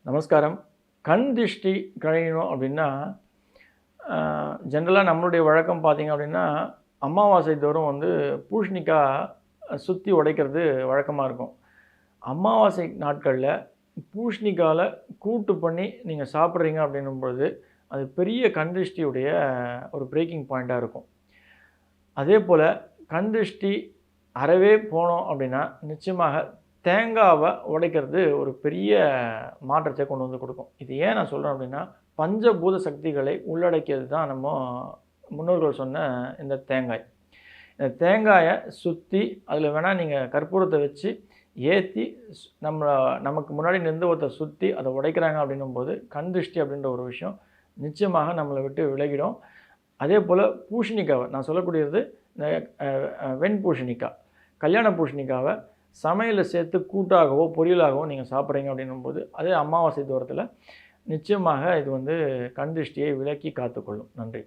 நமஸ்காரம். கண் திஷ்டி கழியணும் அப்படின்னா, ஜென்ரலாக நம்மளுடைய வழக்கம் பார்த்தீங்க அப்படின்னா, அமாவாசை தோறும் பூசணிக்காய் சுற்றி உடைக்கிறது வழக்கமாக இருக்கும். அமாவாசை நாட்களில் பூசணிக்கால கூட்டு பண்ணி நீங்கள் சாப்பிட்றீங்க அப்படின்னும் பொழுது, அது பெரிய கண் திருஷ்டியுடைய ஒரு பிரேக்கிங் பாயிண்ட்டாக இருக்கும். அதே போல் கண் திருஷ்டி அறவே போனோம் அப்படின்னா, நிச்சயமாக தேங்காவை உடைக்கிறது ஒரு பெரிய மாற்றத்தை கொண்டு வந்து கொடுக்கும். இது ஏன் நான் சொல்கிறேன் அப்படின்னா, பஞ்சபூத சக்திகளை உள்ளடக்கியது தான் நம்ம முன்னோர்கள் சொன்ன இந்த தேங்காய். இந்த தேங்காயை சுற்றி அதில் வேணால் நீங்கள் கற்பூரத்தை வச்சு ஏற்றி நமக்கு முன்னாடி நின்று ஒருத்தர் சுற்றி அதை உடைக்கிறாங்க அப்படின்னும்போது கண் திருஷ்டி அப்படின்ற ஒரு விஷயம் நிச்சயமாக நம்மளை விட்டு விலகிடும். அதே போல் பூசணிக்காவை நான் சொல்லக்கூடியது இந்த வெண்பூசணிக்காய், கல்யாண பூசணிக்காவை சமையலில் சேர்த்து கூட்டாகவோ பொரியலாகவோ நீங்கள் சாப்பிட்றீங்க அப்படின்னும்போது அதே அமாவாசை தூரத்தில் நிச்சயமாக இது கண் திருஷ்டியை விலக்கி காத்துக்கொள்ளும். நன்றி.